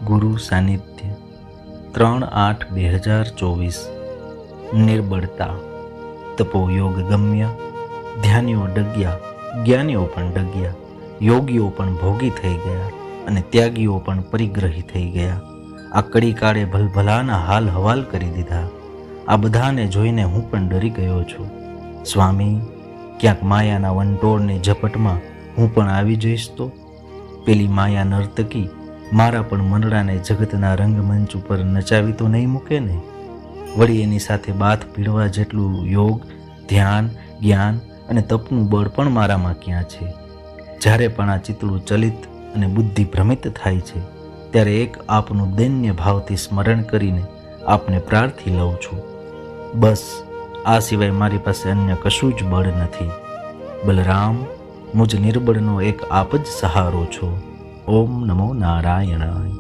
ગુરુ સાનિધ્ય 3/8/2024 નિર્બળતા તપોયોગ ગમ્ય ધ્યાનીઓ ડગ્યા જ્ઞાનીઓ પણ ડગ્યા યોગીઓ પણ ભોગી થઈ ગયા અને ત્યાગીઓ પણ પરિગ્રહી થઈ ગયા. આ કડી કાળે ભલભલાના હાલ હવાલ કરી દીધા. આ બધાને જોઈને હું પણ ડરી ગયો છું. સ્વામી, ક્યાંક માયાના વંટોળની ઝપટમાં હું પણ આવી જઈશ તો? પેલી માયા નર્તકી મારા પણ મનડાને જગતના રંગમંચ ઉપર નચાવી તો નહીં મૂકે ને? વળી એની સાથે બાથ ભીડવા જેટલું યોગ, ધ્યાન, જ્ઞાન અને તપનું બળ પણ મારામાં ક્યાં છે? જ્યારે પણ આ ચિતડું ચલિત અને બુદ્ધિ ભ્રમિત થાય છે ત્યારે એક આપનું દૈન્ય ભાવથી સ્મરણ કરીને આપને પ્રાર્થી લઉં છું. બસ આ સિવાય મારી પાસે અન્ય કશું જ બળ નથી. બલરામ, મુજ નિર્બળનો એક આપ જ સહારો છો. ઓમ નમો નારાયણાય.